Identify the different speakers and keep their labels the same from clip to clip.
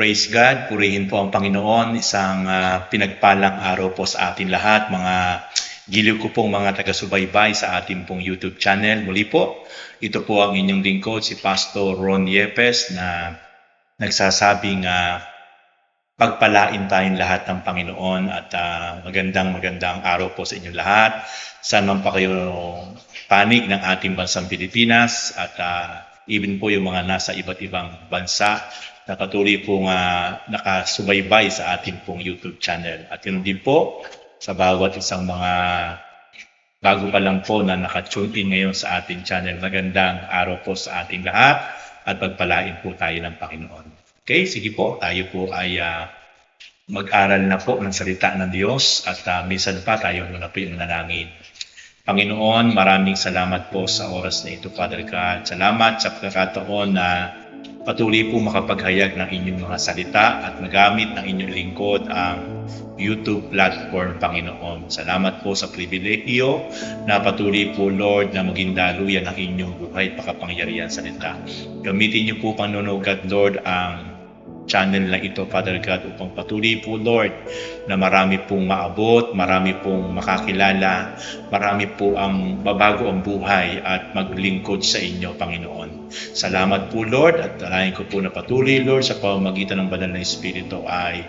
Speaker 1: Praise God, purihin po ang Panginoon. Isang pinagpalang araw po sa atin lahat, mga giliw ko pong mga taga-subaybay sa ating pong YouTube channel. Muli po, ito po ang inyong lingkod, si Pastor Ron Yepes, na nagsasabing pagpalain tayong lahat ng Panginoon at magandang araw po sa inyong lahat. Saan man pa kayo panig ng ating bansang Pilipinas at even po yung mga nasa iba't ibang bansa na patuloy pong nakasubaybay sa ating pong YouTube channel. At yun din po sa bawat isang mga bago pa lang po na naka-tune in ngayon sa ating channel. Magandang araw po sa ating lahat at pagpalain po tayo ng Panginoon. Okay, sige po, tayo po ay mag-aral na po ng salita ng Diyos at minsan pa tayo muna po yung nanangin. Panginoon, maraming salamat po sa oras na ito, Father God. Salamat sa pagkakataon na patuloy po makapaghayag ng inyong mga salita at magamit ng inyong lingkod ang YouTube platform, Panginoon. Salamat po sa pribilehiyo na patuloy po, Lord, na maging daluyan ng inyong buhay pakapangyarihan salita. Gamitin niyo po, Panginoon God, Lord, ang channel na ito, Father God, upang patuloy po, Lord, na marami pong maabot, marami pong makakilala, marami po ang babago ang buhay at maglingkod sa inyo, Panginoon. Salamat po, Lord, at dalayan ko po na patuloy, Lord, sa pamamagitan ng banal na Espiritu ay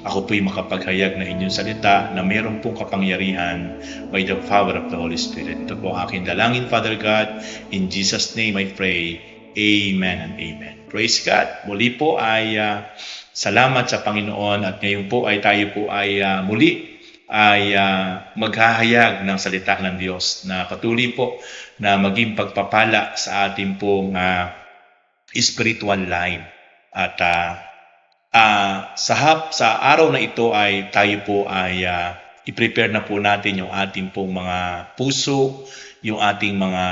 Speaker 1: ako po'y makapaghayag na inyong salita na mayroon pong kapangyarihan by the power of the Holy Spirit. Ito po ang aking dalangin, Father God. In Jesus' name I pray. Amen and amen. Praise God. Muli po ay salamat sa Panginoon at ngayon po ay tayo po ay muli ay maghahayag ng salita ng Diyos na patuloy po na maging pagpapala sa ating pong spiritual life. At sa araw na ito ay tayo po ay i-prepare na po natin yung ating pong mga puso, yung ating mga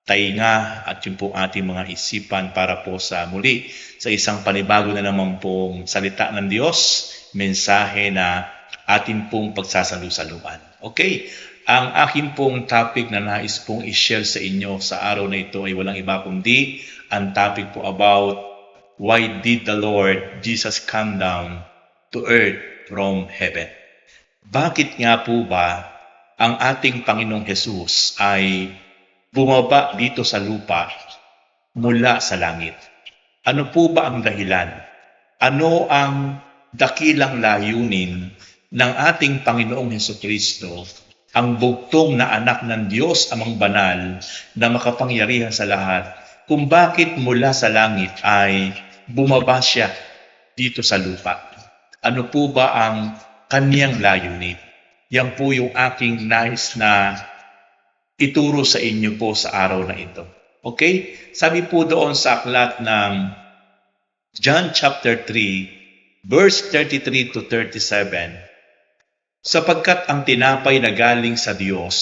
Speaker 1: tainga at yung pong ating mga isipan para po sa muli sa isang panibago na naman pong salita ng Diyos, mensahe na ating pong pagsasalu-saluan. Okay, ang aking pong topic na nais pong i-share sa inyo sa araw na ito ay walang iba kundi ang topic po about why did the Lord Jesus come down to earth from heaven? Bakit nga po ba ang ating Panginoong Jesus ay bumaba dito sa lupa mula sa langit? Ano po ba ang dahilan? Ano ang dakilang layunin ng ating Panginoong Hesukristo, ang bugtong na anak ng Diyos Amang Banal na makapangyarihan sa lahat, kung bakit mula sa langit ay bumaba siya dito sa lupa? Ano po ba ang kaniyang layunin? Yan po yung aking nais na ituro sa inyo po sa araw na ito. Okay? Sabi po doon sa aklat ng John chapter 3, verse 33 to 37, sapagkat ang tinapay na galing sa Diyos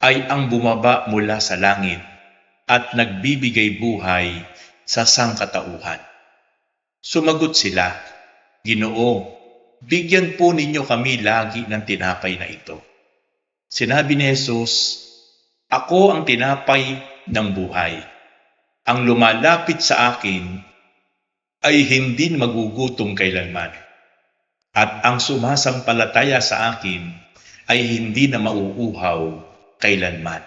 Speaker 1: ay ang bumaba mula sa langit at nagbibigay buhay sa sangkatauhan. Sumagot sila, Ginoo, bigyan po ninyo kami lagi ng tinapay na ito. Sinabi ni Jesus, ako ang tinapay ng buhay. Ang lumalapit sa akin ay hindi magugutom kailanman. At ang sumasampalataya sa akin ay hindi na mauuhaw kailanman.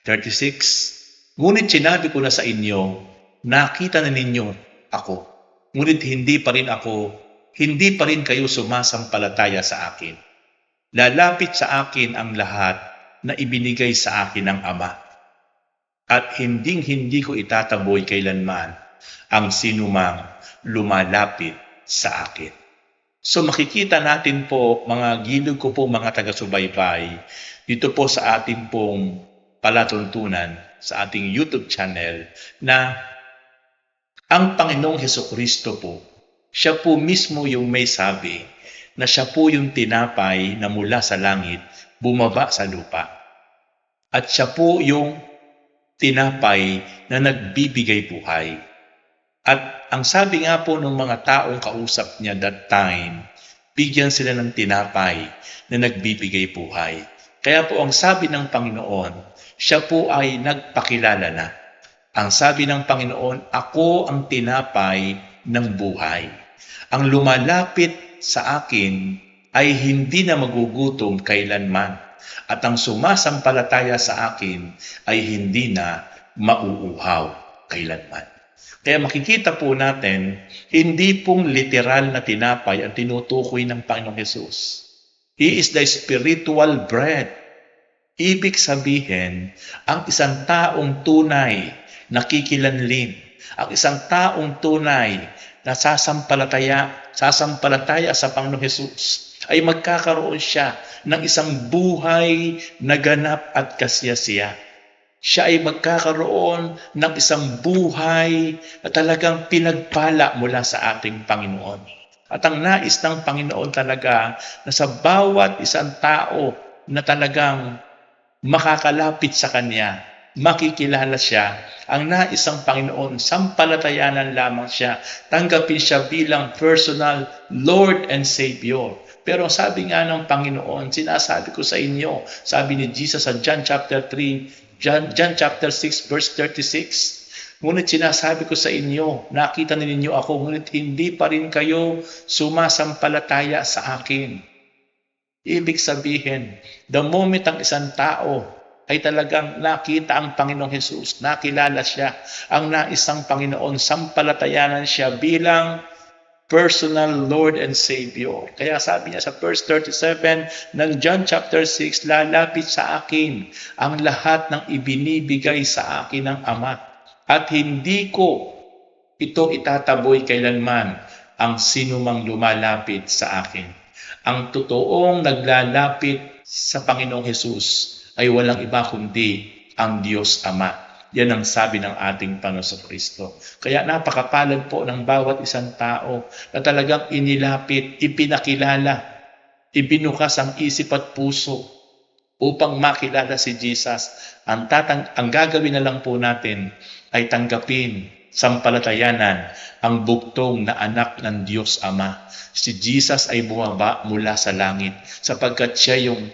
Speaker 1: 36. Ngunit sinabi ko na sa inyo, nakita na ninyo ako. Ngunit hindi pa rin kayo sumasampalataya sa akin. Lalapit sa akin ang lahat na ibinigay sa akin ng Ama. At hindi ko itataboy kailanman ang sinumang lumalapit sa akin. So makikita natin po, mga gilid ko po, mga taga-subaybay, dito po sa ating pong palatuntunan sa ating YouTube channel na ang Panginoong Hesukristo po, siya po mismo yung may sabi na siya po yung tinapay na mula sa langit, bumaba sa lupa. At siya po yung tinapay na nagbibigay buhay. At ang sabi nga po ng mga taong kausap niya that time, bigyan sila ng tinapay na nagbibigay buhay. Kaya po ang sabi ng Panginoon, siya po ay nagpakilala na. Ang sabi ng Panginoon, ako ang tinapay ng buhay. Ang lumalapit sa akin ay hindi na magugutom kailanman, at ang sumasampalataya sa akin ay hindi na mauuhaw kailanman. Kaya makikita po natin, hindi pong literal na tinapay ang tinutukoy ng Panginoong Hesus. He is the spiritual bread. Ibig sabihin, ang isang taong tunay na kikilanlin, ang isang taong tunay na sasampalataya sa Panginoong Hesus, ay magkakaroon siya ng isang buhay na ganap at kasiyasiya. Siya ay magkakaroon ng isang buhay na talagang pinagpala mula sa ating Panginoon. At ang nais ng Panginoon talaga na sa bawat isang tao na talagang makakalapit sa Kanya, makikilala siya. Ang nais ng Panginoon, sampalatayanan lamang siya. Tanggapin siya bilang personal Lord and Savior. Pero sabi nga ng Panginoon, sinasabi ko sa inyo, sabi ni Jesus sa John chapter 6 verse 36, ngunit sinasabi ko sa inyo, nakita ninyo ako, ngunit hindi pa rin kayo sumasampalataya sa akin. Ibig sabihin, the moment ang isang tao ay talagang nakita ang Panginoong Hesus, nakilala siya, ang nais ng Panginoon, sampalatayanan siya bilang personal Lord and Savior. Kaya sabi niya sa verse 37 ng John chapter 6, lalapit sa akin ang lahat ng ibinibigay sa akin ng Ama, at hindi ko ito itataboy kailanman ang sinumang lumalapit sa akin. Ang totoong naglalapit sa Panginoong Hesus ay walang iba kundi ang Diyos Ama. Yan ang sabi ng ating Panginoon Kristo. Kaya napakapalad po ng bawat isang tao na talagang inilapit, ipinakilala, ibinukas ang isip at puso upang makilala si Jesus. Ang gagawin na lang po natin ay tanggapin, sampalatayanan ang buktong na anak ng Diyos Ama. Si Jesus ay bumaba mula sa langit sapagkat siya yung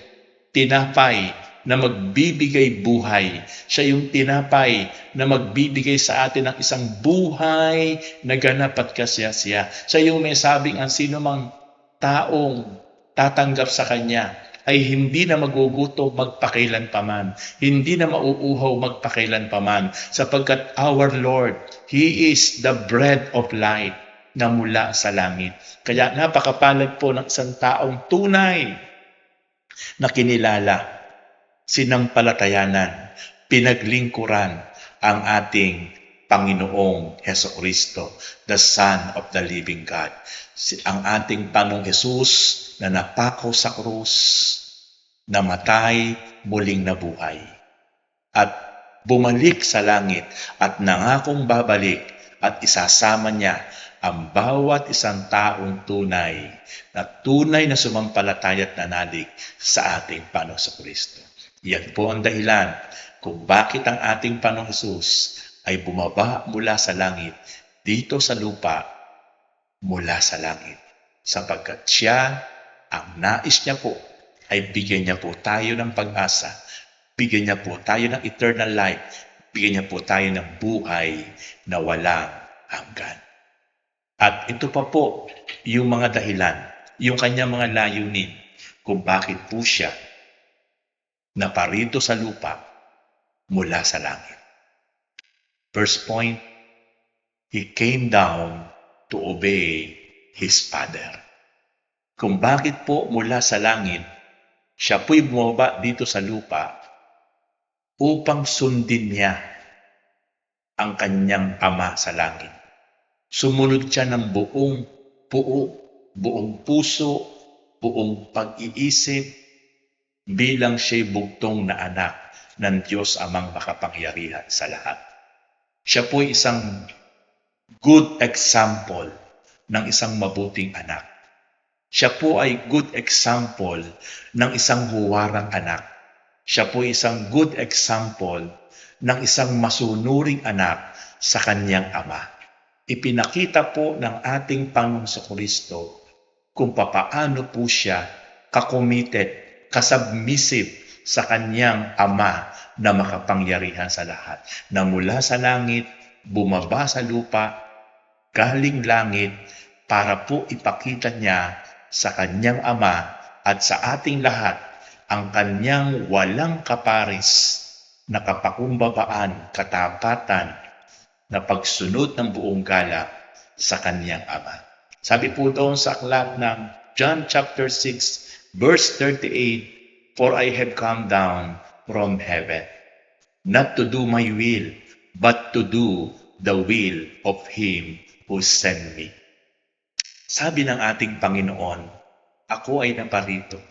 Speaker 1: tinapay na magbibigay buhay. Siya yung tinapay na magbibigay sa atin ng isang buhay na ganap at kasiyasiya. Siya yung may sabing ang sino mang taong tatanggap sa Kanya ay hindi na magugutom magpakailanpaman, hindi na mauuhaw magpakailanpaman, sapagkat our Lord, He is the bread of life na mula sa langit. Kaya napakapalad po ng isang taong tunay na kinilala, sinampalatayanan, pinaglingkuran ang ating Panginoong Hesukristo, the Son of the Living God. Ang ating Panginoong Hesus na napako sa krus, namatay, muling nabuhay, at bumalik sa langit at nangakong babalik at isasama niya ang bawat isang taong tunay na sumampalataya at nanalig sa ating Panginoong Hesukristo. Yan po ang dahilan kung bakit ang ating Panginoong Hesus ay bumaba mula sa langit dito sa lupa mula sa langit. Sapagkat siya, ang nais niya po ay bigyan niya po tayo ng pag-asa, bigyan niya po tayo ng eternal life, bigyan niya po tayo ng buhay na walang hanggan. At ito pa po yung mga dahilan, yung kanyang mga layunin kung bakit po siya naparito sa lupa mula sa langit. First point, He came down to obey His Father. Kung bakit po mula sa langit, siya po'y bumaba dito sa lupa upang sundin niya ang kanyang Ama sa langit. Sumunod siya ng buong puso, buong pag-iisip, bilang siya'y bugtong na anak ng Diyos Amang makapangyarihan sa lahat. Siya po'y isang good example ng isang mabuting anak. Siya po ay good example ng isang huwarang anak. Siya po ay isang good example ng isang masunuring anak sa kanyang ama. Ipinakita po ng ating Panginoong Kristo kung papaano po siya ka-committed, kasubmissive sa kanyang Ama na makapangyarihan sa lahat, na mula sa langit, bumaba sa lupa, galing langit para po ipakita niya sa kanyang Ama at sa ating lahat ang kanyang walang kaparis na kapakumbabaan, katapatan, na pagsunod ng buong galak sa kanyang Ama. Sabi po doon sa aklat ng John chapter 6 verse 38, "For I have come down from heaven, not to do my will, but to do the will of Him who sent me." Sabi ng ating Panginoon, ako ay naparito.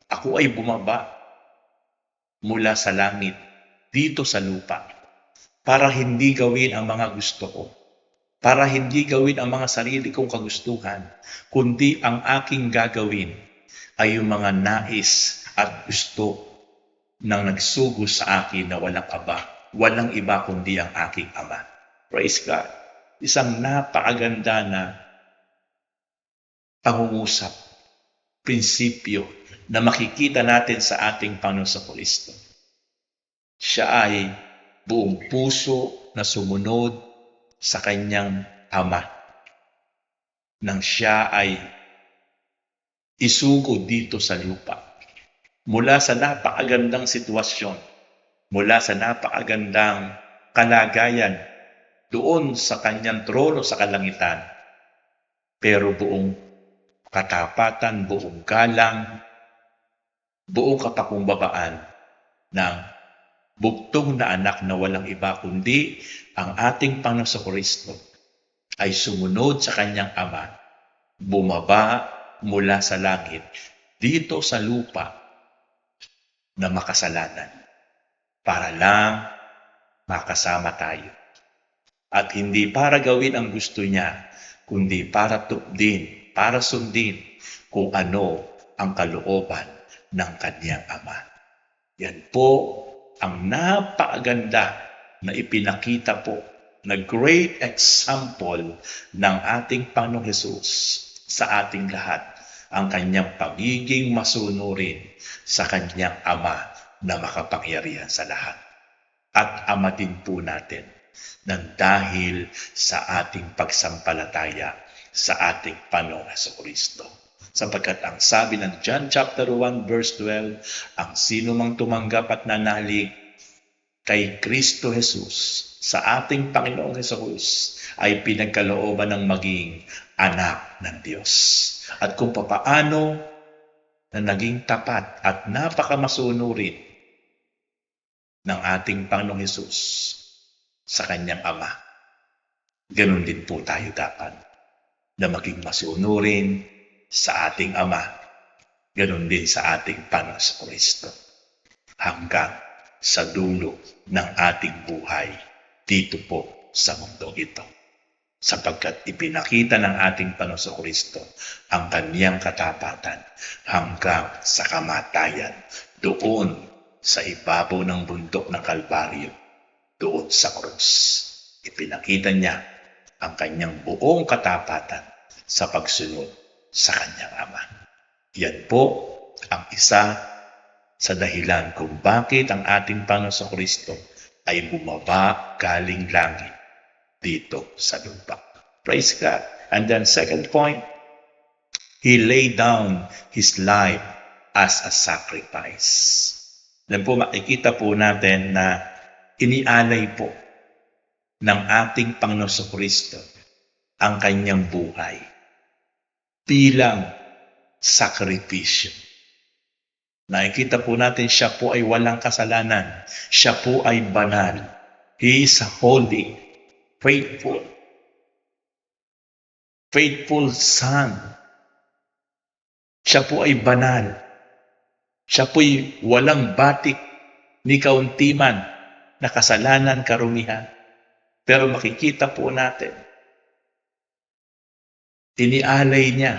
Speaker 1: Ako ay bumaba mula sa langit dito sa lupa para hindi gawin ang mga gusto ko, para hindi gawin ang mga sarili kong kagustuhan, kundi ang aking gagawin ay yung mga nais at gusto ng nagsugo sa akin na walang iba kundi ang aking Ama. Praise God. Isang napakaganda na pangungusap, prinsipyo na makikita natin sa ating Panginoon sa Kristo. Siya ay buong puso na sumunod sa kanyang Ama nang siya ay isugo dito sa lupa. Mula sa napakagandang sitwasyon, mula sa napakagandang kalagayan doon sa kanyang trono sa kalangitan, pero buong katapatan, buong galang, buong kapakumbabaan ng buktong na anak na walang iba kundi ang ating Panginoon Kristo ay sumunod sa kanyang Ama, bumaba mula sa langit dito sa lupa na makasalanan para lang makasama tayo. At hindi para gawin ang gusto niya, kundi para tupdin, para sundin kung ano ang kalooban ng kanyang Ama. Yan po ang napakaganda na ipinakita po na great example ng ating Panginoong Hesus sa ating lahat, ang kanyang pagiging masunurin sa kanyang Ama na makapangyarihan sa lahat. At Ama din po natin nang dahil sa ating pagsampalataya sa ating Panginoong Kristo. Sapagkat ang sabi ng John chapter 1 verse 12, ang sino mang tumanggap at nanalig kay Kristo Jesus sa ating Panginoong Jesus ay pinagkalooban ng maging anak ng Diyos. At kung papaano na naging tapat at napakamasunurin ng ating Panginoong Jesus sa kanyang Ama, ganun din po tayo dapat na maging masunurin sa ating Ama, ganun din sa ating Panginoong Kristo, hanggang sa dulo ng ating buhay dito po sa mundong ito. Sapagkat ipinakita ng ating Panginoong Kristo ang kaniyang katapatan hanggang sa kamatayan doon sa ibabaw ng bundok ng Kalbaryo, doon sa krus. Ipinakita niya ang kanyang buong katapatan sa pagsunod sa kanyang Ama. Yan po ang isa sa dahilan kung bakit ang ating Panginoong Kristo ay bumaba galing langit dito sa lupa. Praise God. And then second point, He laid down His life as a sacrifice. Then po makikita po natin na inialay po ng ating Panginoong Kristo ang kanyang buhay bilang sakripisyo. Nakikita po natin siya po ay walang kasalanan. Siya po ay banal. He is holy, faithful Son. Siya po ay banal. Siya po ay walang batik ni kauntiman na kasalanan, karumihan. Pero makikita po natin, inialay niya,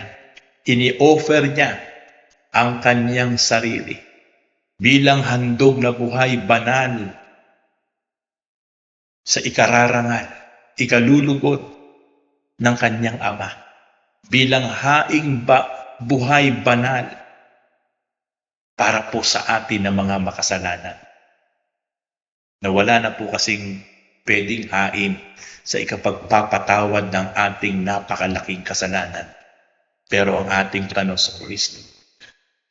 Speaker 1: ini-offer niya ang kanyang sarili bilang handog na buhay banal sa ikararangal, ikalulugod ng kanyang Ama, bilang haing buhay banal para po sa atin na mga makasalanan. Na wala na po kasing pwedeng hain sa ikapagpapatawad ng ating napakalaking kasalanan. Pero ang ating Panginoong Kristo,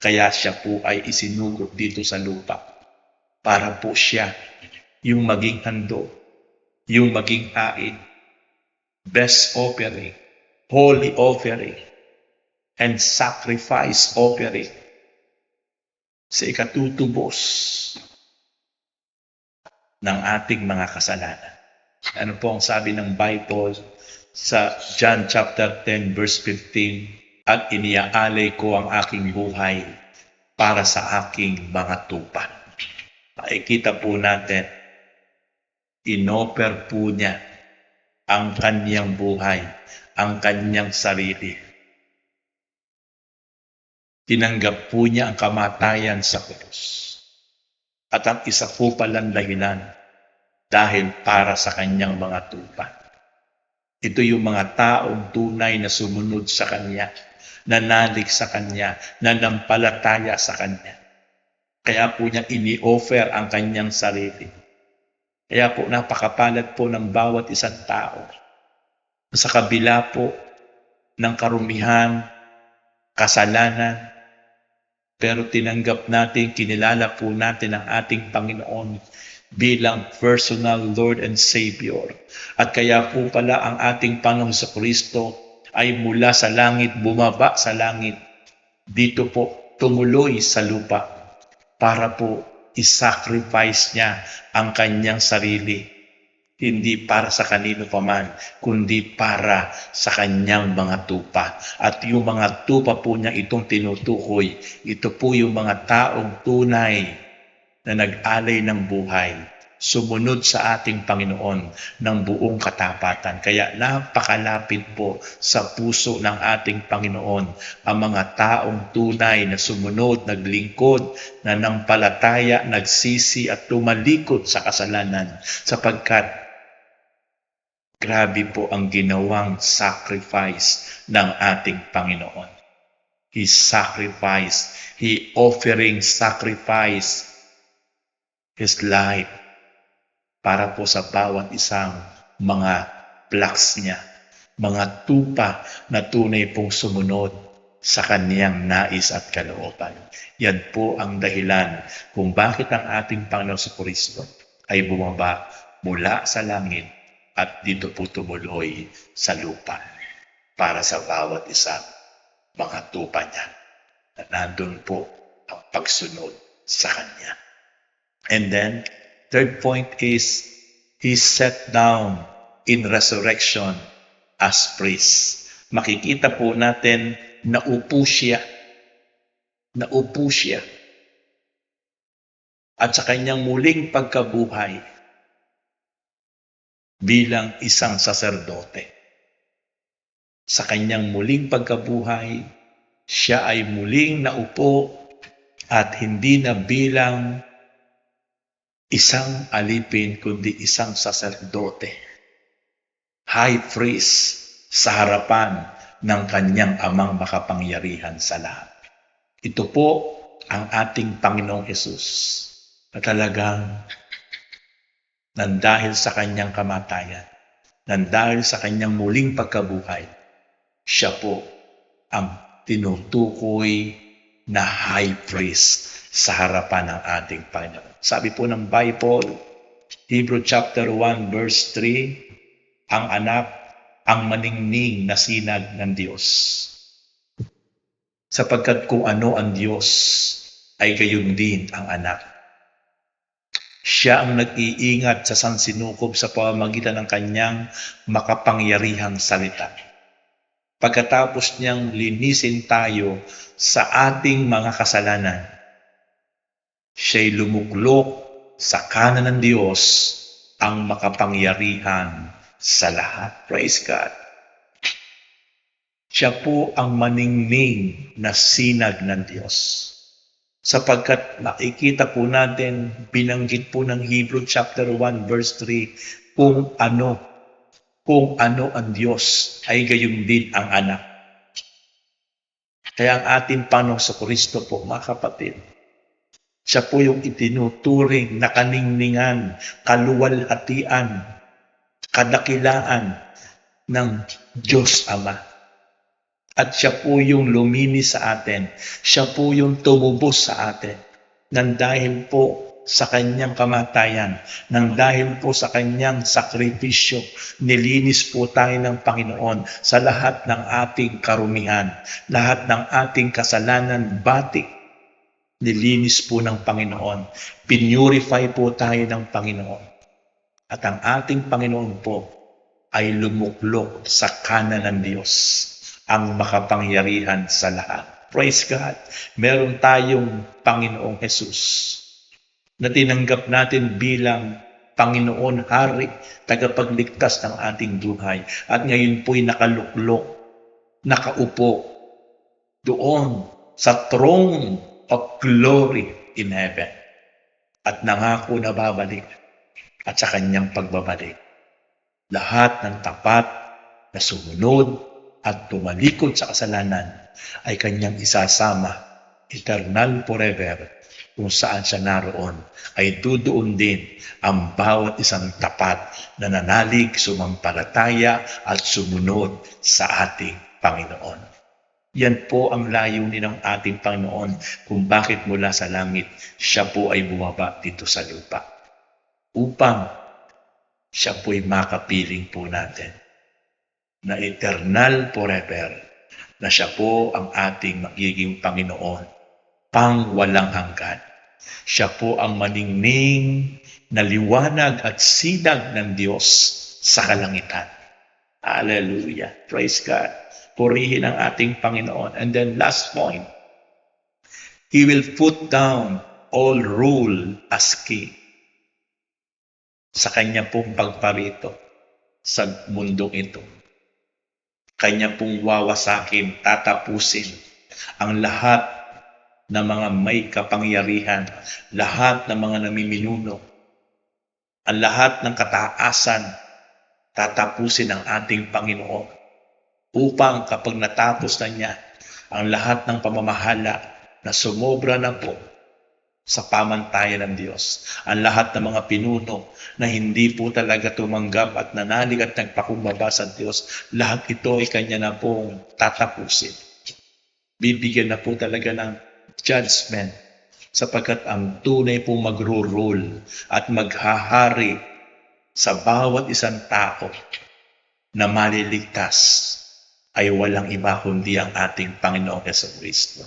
Speaker 1: kaya siya po ay isinugot dito sa lupa para po siya yung maging handog, yung maging hain, best offering, holy offering, and sacrifice offering sa ikatutubos ng ating mga kasalanan. Ano po ang sabi ng Bible sa John chapter 10 verse 15? At iniaalay ko ang aking buhay para sa aking mga tupa. Makikita po natin, inoffer po niya ang kanyang buhay, ang kanyang sarili. Tinanggap po niya ang kamatayan sa krus. At ang isa po palang dahilan dahil para sa kanyang mga tupa. Ito yung mga taong tunay na sumunod sa kanya, nanalig sa kanya, nanampalataya sa kanya. Kaya po niya ini-offer ang kanyang sarili. Kaya po napakapalad po ng bawat isang tao. Sa kabila po ng karumihan, kasalanan, pero tinanggap natin, kinilala po natin ang ating Panginoon bilang personal Lord and Savior. At kaya po pala ang ating Panginoon sa Kristo ay mula sa langit, bumaba sa langit. Dito po, tumuloy sa lupa para po isacrifice niya ang kanyang sarili. Hindi para sa kanino paman, kundi para sa kanyang mga tupa. At yung mga tupa po niya itong tinutukoy, ito po yung mga taong tunay na nag-alay ng buhay, sumunod sa ating Panginoon ng buong katapatan. Kaya napakalapit po sa puso ng ating Panginoon ang mga taong tunay na sumunod, naglingkod, nanampalataya, nagsisi at tumalikod sa kasalanan, sapagkat grabe po ang ginawang sacrifice ng ating Panginoon. He sacrificed, He offering sacrifice His life para po sa bawat isang mga flocks niya, mga tupa na tunay pong sumunod sa kaniyang nais at kalooban. Yan po ang dahilan kung bakit ang ating Panginoon sa Kristo ay bumaba mula sa langit at dito po tumuloy sa lupa para sa bawat isang mga tupa niya. At nandun po ang pagsunod sa Kanya. And then, third point is, He sat down in resurrection as priest. Makikita po natin, naupo siya. Naupo siya. At sa kanyang muling pagkabuhay, bilang isang saserdote. Sa kanyang muling pagkabuhay, siya ay muling naupo at hindi na bilang isang alipin kundi isang saserdote. High priest sa harapan ng kanyang amang makapangyarihan sa lahat. Ito po ang ating Panginoong Hesus na talagang nandahil sa kanyang kamatayan, nandahil sa kanyang muling pagkabuhay, siya po ang tinutukoy na high priest sa harapan ng ating Panginoon. Sabi po ng Bible, Hebrew chapter 1 verse 3, ang anak ang maningning na sinag ng Diyos. Sapagkat kung ano ang Diyos, ay gayon din ang anak. Siya ang nag-iingat sa sansinukob sa pamamagitan ng kanyang makapangyarihang salita. Pagkatapos niyang linisin tayo sa ating mga kasalanan, siya'y lumuklok sa kanan ng Diyos ang makapangyarihan sa lahat. Praise God. Siya po ang maningning na sinag ng Diyos. Sapagkat nakikita po natin, binanggit po ng Hebrew chapter 1 verse 3, kung ano ang Diyos, ay gayon din ang anak. Kaya ang ating Panginoon sa Kristo po, mga kapatid, siya po yung itinuturing na kaningningan, kaluwalhatian kadakilaan ng Diyos Ama. At siya po yung luminis sa atin. Siya po yung tumubos sa atin. Nang dahil po sa kanyang kamatayan, nang dahil po sa kanyang sakripisyo, nilinis po tayo ng Panginoon sa lahat ng ating karumihan, lahat ng ating kasalanan, batik, nilinis po ng Panginoon. Pinurify po tayo ng Panginoon. At ang ating Panginoon po ay lumuklok sa kanan ng Diyos, ang makapangyarihan sa lahat. Praise God! Meron tayong Panginoong Jesus na tinanggap natin bilang Panginoon, Hari, tagapagligtas ng ating buhay. At ngayon po'y nakaluklok, nakaupo doon sa throne of glory in heaven. At nangako na babalik at sa kanyang pagbabalik. Lahat ng tapat na sumunod at tumalikod sa kasalanan ay kanyang isasama eternal forever, kung saan siya naroon ay dudoon din ang bawat isang tapat na nanalig, sumampalataya at sumunod sa ating Panginoon. Yan po ang layunin ng ating Panginoon kung bakit mula sa langit siya po ay bumaba dito sa lupa. Upang siya po'y makapiling po natin na eternal forever, na siya po ang ating magiging Panginoon, pang walang hanggan. Siya po ang maningning na liwanag at sinag ng Diyos sa kalangitan. Hallelujah. Praise God. Purihin ang ating Panginoon. And then last point, He will put down all rule as king. Sa kanya pong pagparito sa mundong ito, kanya pong wawasakin, tatapusin ang lahat ng mga may kapangyarihan, lahat ng mga namiminuno, ang lahat ng kataasan, tatapusin ng ating Panginoon. Upang kapag natapos na niya ang lahat ng pamamahala na sumobra na po sa pamantayan ng Diyos, ang lahat ng mga pinuno na hindi po talaga tumanggap at nanalig at nagpakumbaba sa Diyos, lahat ito ay kanya na pong tatapusin. Bibigyan na po talaga ng judgment, sapagkat ang tunay pong magro-rule at maghahari sa bawat isang tao na maliligtas ay walang iba kundi ang ating Panginoong Jesucristo.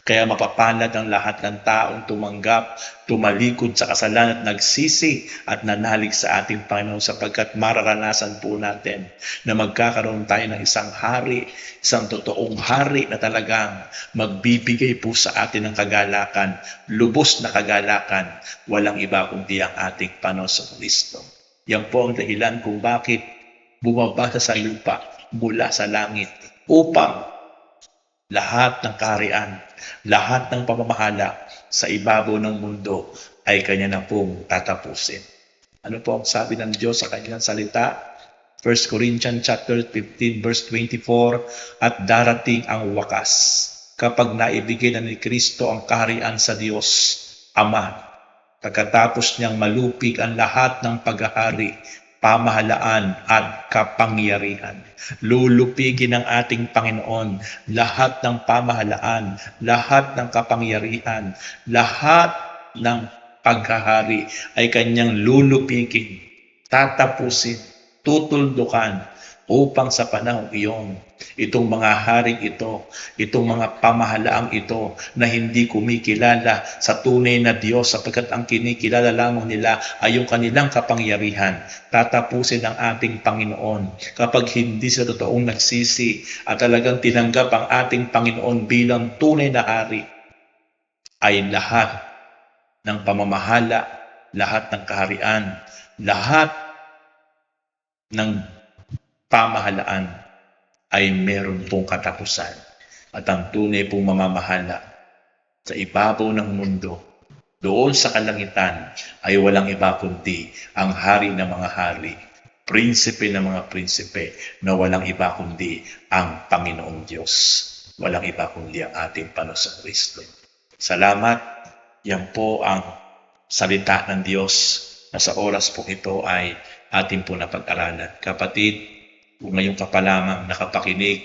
Speaker 1: Kaya mapapalad ang lahat ng taong tumanggap, tumalikod sa kasalanan at nagsisi at nanalig sa ating Panginoon, sapagkat mararanasan po natin na magkakaroon tayo ng isang hari, isang totoong hari na talagang magbibigay po sa atin ng kagalakan, lubos na kagalakan, walang iba kundi ang ating Panginoon Jesucristo. Yan po ang dahilan kung bakit bumaba sa lupa mula sa langit, upang lahat ng kaharian, lahat ng pamamahala sa ibabaw ng mundo ay kanya na pong tatapusin. Ano po ang sabi ng Diyos sa kanyang salita? 1 Corinthians chapter 15 verse 24, at darating ang wakas kapag naibigay na ni Kristo ang kaharian sa Diyos Ama, pagkatapos niyang malupig ang lahat ng paghahari, pamahalaan at kapangyarihan. Lulupigin ng ating Panginoon lahat ng pamahalaan, lahat ng kapangyarihan, lahat ng paghahari ay kanyang lulupigin, tatapusin, tutuldukan, upang sa panahon iyon, itong mga haring ito, itong mga pamahalaang ito na hindi kumikilala sa tunay na Diyos, sapagkat ang kinikilala lamang nila ay yung kanilang kapangyarihan, tatapusin ng ating Panginoon kapag hindi sa totoong nagsisi at talagang tinanggap ang ating Panginoon bilang tunay na hari. Ay lahat ng pamamahala, lahat ng kaharian, lahat ng pamahalaan ay meron pong katapusan, at ang tunay pong mamamahala sa ibabaw ng mundo, doon sa kalangitan, ay walang iba kundi ang hari ng mga hari, prinsipe ng mga prinsipe, na walang iba kundi ang Panginoong Diyos. Walang iba kundi ang ating Panginoong Kristo. Salamat. Yan po ang salita ng Diyos na sa oras po ito ay ating po napag-aralan. Kapatid, kung ngayon ka pa lamang nakapakinig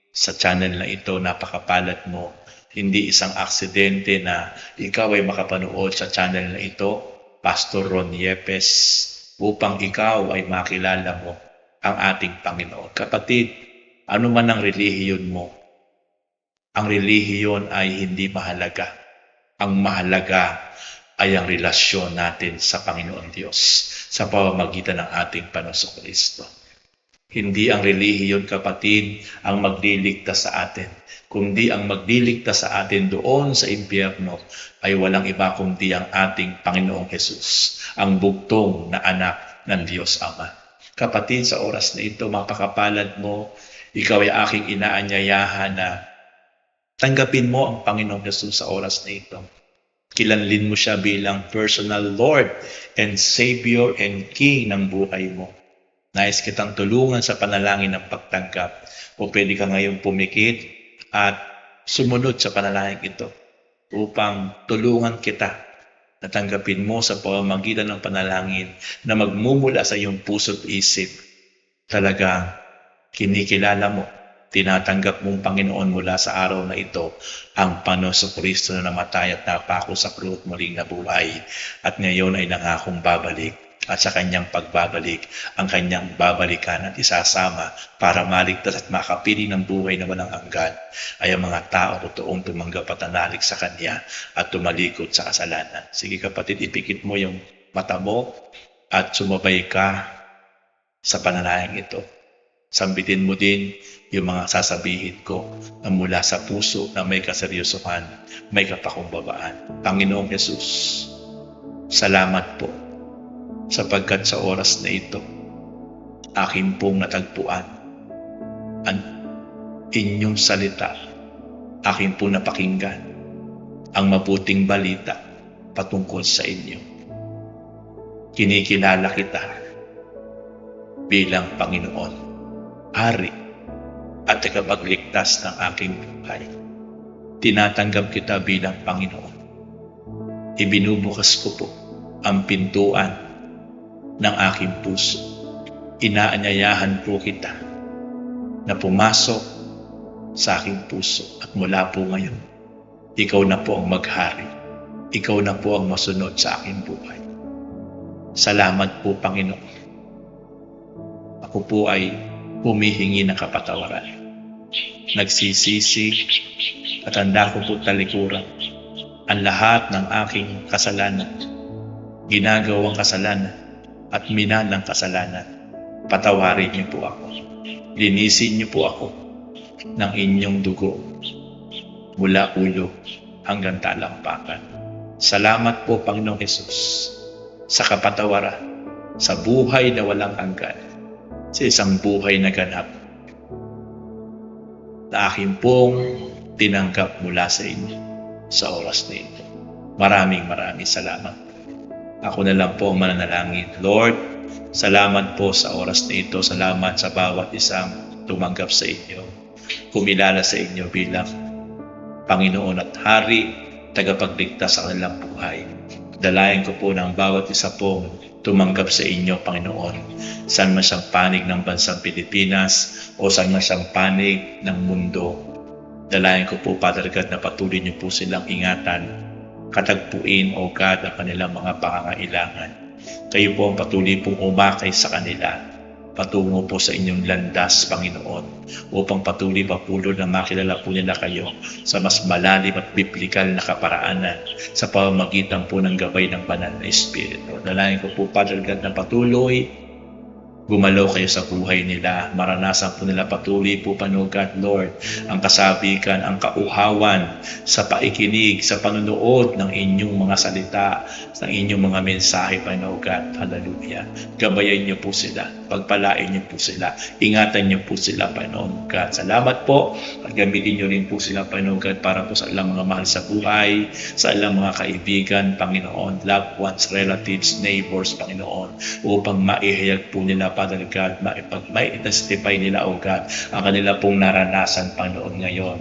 Speaker 1: sa channel na ito, napakapalad mo. Hindi isang aksidente na ikaw ay makapanood sa channel na ito, Pastor Ron Yepes, upang ikaw ay makilala mo ang ating Panginoon. Kapatid, ano man ang relihiyon mo, ang relihiyon ay hindi mahalaga. Ang mahalaga ay ang relasyon natin sa Panginoon Diyos sa pamamagitan ng ating Panginoong Kristo. Hindi ang relihiyon, kapatid, ang magliligtas sa atin, kundi ang magliligtas sa atin doon sa impyerno ay walang iba kundi ang ating Panginoong Hesus, ang bugtong na anak ng Diyos Ama. Kapatid, sa oras na ito, mapakapalad mo, ikaw ay aking inaanyayahan na tanggapin mo ang Panginoong Hesus sa oras na ito. Kilanlin mo siya bilang personal Lord and Savior and King ng buhay mo. Nais kitang tulungan sa panalangin ng pagtanggap o pwede ka ngayong pumikit at sumunod sa panalangin ito upang tulungan kita na tanggapin mo sa pamamagitan ng panalangin na magmumula sa iyong puso't isip. Talagang kinikilala mo, tinatanggap mong Panginoon mula sa araw na ito ang Panginoong Kristo na namatay at napako sa krus muling nabuhay at ngayon ay nangakong babalik. At sa kanyang pagbabalik, ang kanyang babalikan at isasama para maligtas at makapili ng buhay na walang hanggan ay ang mga tao totoong tumanggap at nanalig sa kanya at tumalikod sa kasalanan. Sige kapatid, ipikit mo yung mata mo at sumabay ka sa panalangin ito. Sambitin mo din yung mga sasabihin ko na mula sa puso na may kaseryosohan, may kapakumbabaan. Panginoong Hesus, salamat po sapagkat sa oras na ito, akin pong natagpuan ang inyong salita, akin pong napakinggan ang mabuting balita patungkol sa inyo. Kinikilala kita bilang Panginoon, Hari at tagapagligtas ng aking buhay. Tinatanggap kita bilang Panginoon. Ibinubukas ko po ang pintuan ng aking puso. Inaanyayahan po kita na pumasok sa aking puso at mula po ngayon, ikaw na po ang maghari. Ikaw na po ang masunod sa aking buhay. Salamat po, Panginoon. Ako po ay humihingi ng kapatawaran. Nagsisisi at handa ko po talikuran ang lahat ng aking kasalanan, ginagawang kasalanan, at minanang kasalanan. Patawarin niyo po ako. Linisin niyo po ako ng inyong dugo mula ulo hanggang talampakan. Salamat po, Panginoong Hesus, sa kapatawaran, sa buhay na walang hanggan, sa isang buhay na ganap na akin pong tinanggap mula sa inyo sa oras na ito. Maraming salamat. Ako na lang po ang mananalangin. Lord, salamat po sa oras na ito. Salamat sa bawat isang tumanggap sa inyo. Kumilala sa inyo bilang Panginoon at Hari, tagapagligtas sa kanilang buhay. Dalayan ko po ng bawat isa pong tumanggap sa inyo, Panginoon. Saan man siyang panig ng bansang Pilipinas o saan man siyang panig ng mundo. Dalayan ko po, Father God, na patuloy niyo po silang ingatan, katagpuin, O God, ang kanilang mga pangangailangan. Kayo po ang patuloy pong umakay sa kanila, patungo po sa inyong landas, Panginoon, upang patuloy papulod na makilala po nila kayo sa mas malalim at biblikal na kaparaanan sa pamamagitan po ng gabay ng banal na Espiritu. Dalangin ko po, Father God, na patuloy gumalaw kayo sa buhay nila. Maranasan po nila patuloy po, Panginoon God, Lord, ang kasabikan, ang kauhawan sa paikinig, sa panunood ng inyong mga salita, ng inyong mga mensahe, Panginoon God. Hallelujah. Gabayan niyo po sila. Pagpalain niyo po sila. Ingatan niyo po sila, Panginoon God. Salamat po. At gamitin niyo rin po sila, Panginoon God, para po sa ilang mga mahal sa buhay, sa ilang mga kaibigan, Panginoon, loved ones, relatives, neighbors, Panginoon, upang maihayag po nila, Father God, mai-testify nila, O God, ang kanila pong naranasan, Panginoon, ngayon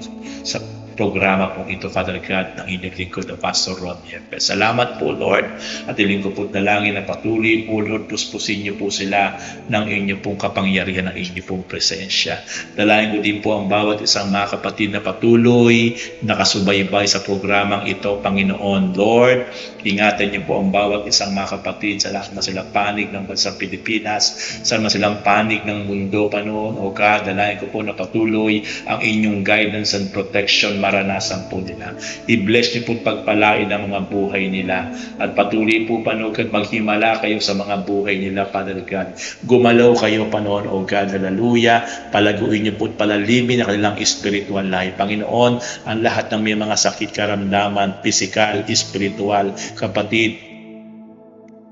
Speaker 1: sa programa pong ito, Father God, ng inyong lingkod na Pastor Ron Yepes. Salamat po, Lord, at iling ko po dalangin na patuloy po, Lord, puspusin niyo po sila ng inyong pong kapangyarihan, ng inyong pong presensya. Dalangin ko din po ang bawat isang mga kapatid na patuloy nakasubaybay sa programang ito, Panginoon. Lord, ingatan niyo po ang bawat isang mga kapatid sa lahat na silang panig ng bansang Pilipinas, sa mga silang panig ng mundo, Panginoon. O God, dalangin ko po na patuloy ang inyong guidance and protection maranasan po nila. I-bless niyo po pagpalain ang mga buhay nila at patuloy po, Panginoon, maghimala kayo sa mga buhay nila, Father God. Gumalaw kayo, Panginoon, O God, hallelujah. Palaguin niyo po at palalimin ang kanilang spiritual life. Panginoon, ang lahat ng may mga sakit, karamdaman, physical, spiritual, kapatid,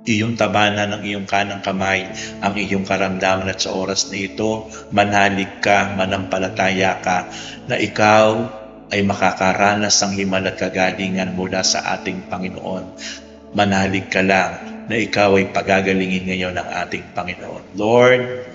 Speaker 1: iyong tabanan ng iyong kanang kamay ang iyong karamdaman at sa oras na ito, manalig ka, manampalataya ka na ikaw ay makakaranas ng himala at kagalingan mula sa ating Panginoon. Manalig ka lang na ikaw ay pagagalingin ngayon ng ating Panginoon. Lord,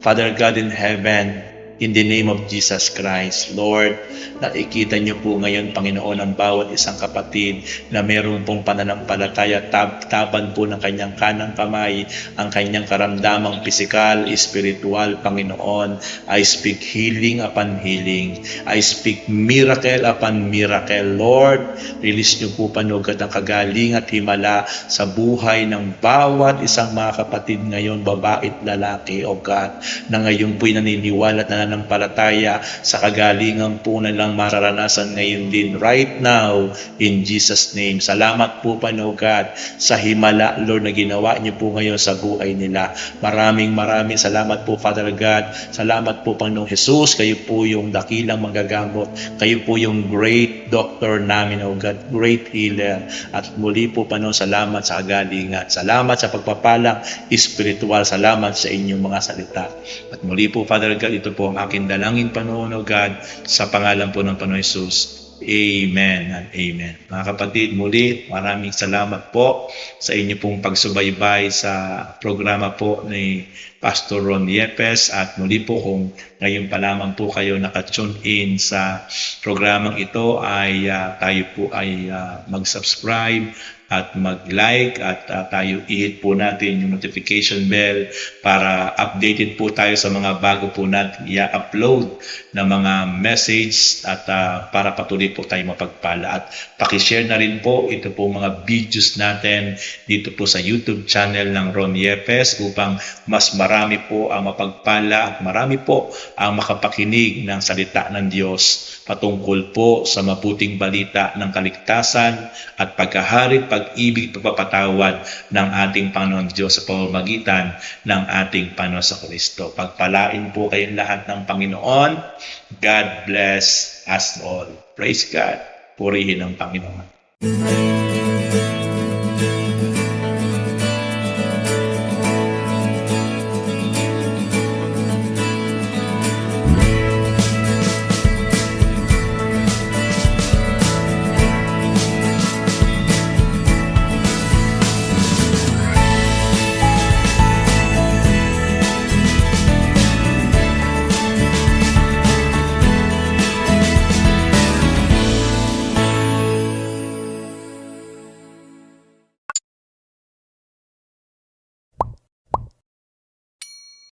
Speaker 1: Father God in heaven, in the name of Jesus Christ, Lord, nakikita niyo po ngayon, Panginoon, ang bawat isang kapatid na meron pong pananampalataya, taban po ng kanyang kanang kamay, ang kanyang karamdamang pisikal, spiritual, Panginoon. I speak healing upon healing. I speak miracle upon miracle. Lord, release niyo po, Panginoon, ang kagaling at himala sa buhay ng bawat isang mga kapatid ngayon, babae at lalaki, O God, na ngayon po'y naniniwala at nananampalataya sa kagalingan po na lang mararanasan ngayon din right now in Jesus' name. Salamat po, Panginoon God, sa himala, Lord, na ginawa niyo po ngayon sa buhay nila. Maraming salamat po, Father God. Salamat po, Panginoong Jesus. Kayo po yung dakilang manggagamot. Kayo po yung great doctor namin, O God, great healer. At muli po, Panginoon, salamat sa kagalingan. Salamat sa pagpapalang spiritual. Salamat sa inyong mga salita. At muli po, Father God, ito po ang aking dalangin, Panginoon, O God, sa pangalan po ng Panginoon Jesus. Amen and amen. Mga kapatid, muli, maraming salamat po sa inyo pong pagsubaybay sa programa po ni Pastor Ron Yepes. At muli po, kung ngayon pa lamang po kayo nakatune in sa programang ito, ay tayo po ay mag-subscribe at mag-like at tayo i-hit po natin yung notification bell para updated po tayo sa mga bago po natin i-upload na mga message at para patuloy po tayo mapagpala. At pakishare na rin po ito po mga videos natin dito po sa YouTube channel ng Ron Yepes upang mas marami po ang mapagpala at marami po ang makapakinig ng salita ng Diyos patungkol po sa mabuting balita ng kaligtasan at pagkaharit, pag-ibig, pagpapatawad ng ating Panginoon Diyos sa pamamagitan ng ating Panginoon sa Kristo. Pagpalain po kayong lahat ng Panginoon. God bless us all. Praise God. Purihin ang Panginoon.